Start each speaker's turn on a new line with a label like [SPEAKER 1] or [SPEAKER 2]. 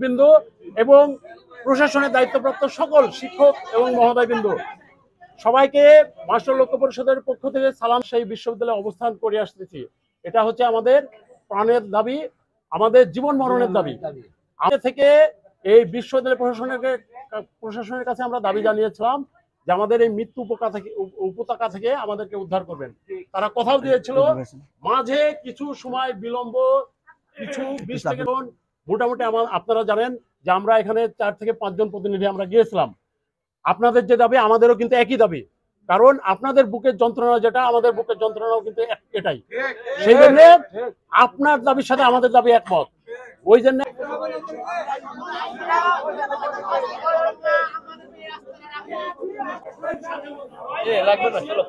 [SPEAKER 1] বিন্দু এবং প্রশাসনের দায়িত্বপ্রাপ্ত সকল শিক্ষক এবং মহোদয়বৃন্দ সবাইকে মাস্টার লক্ষ্য পরিষদের পক্ষ থেকে সালাম। সেই বিশ্ববিদ্যালয়ে অবস্থান করে আসতেছি, এটা হচ্ছে আমাদের প্রাণের দাবি, আমাদের জীবন মরণের দাবি। আগে থেকে এই বিশ্ববিদ্যালয় প্রশাসনের কাছে আমরা দাবি জানিয়েছিলাম যে আমাদের এই মৃত্যু উপত্যকা থেকে আমাদেরকে উদ্ধার করবেন। তারা কথাও দিয়েছিল, মাঝে কিছু সময় বিলম্ব, কিছু 20 থেকে মোটামুটি আপনারা জানেন যে আমরা এখানে 4 থেকে 5 জন প্রতিনিধি আমরা গিয়েছিলাম। আপনাদের যে দাবি আমাদেরও কিন্তু একই দাবি, কারণ আপনাদের বুকের যন্ত্রণা যেটা আমাদের বুকের যন্ত্রণাও কিন্তু এটাই। সেই জন্য আপনার দাবির সাথে আমাদের দাবি একমত। ওই জন্য লাগবে না, চলো।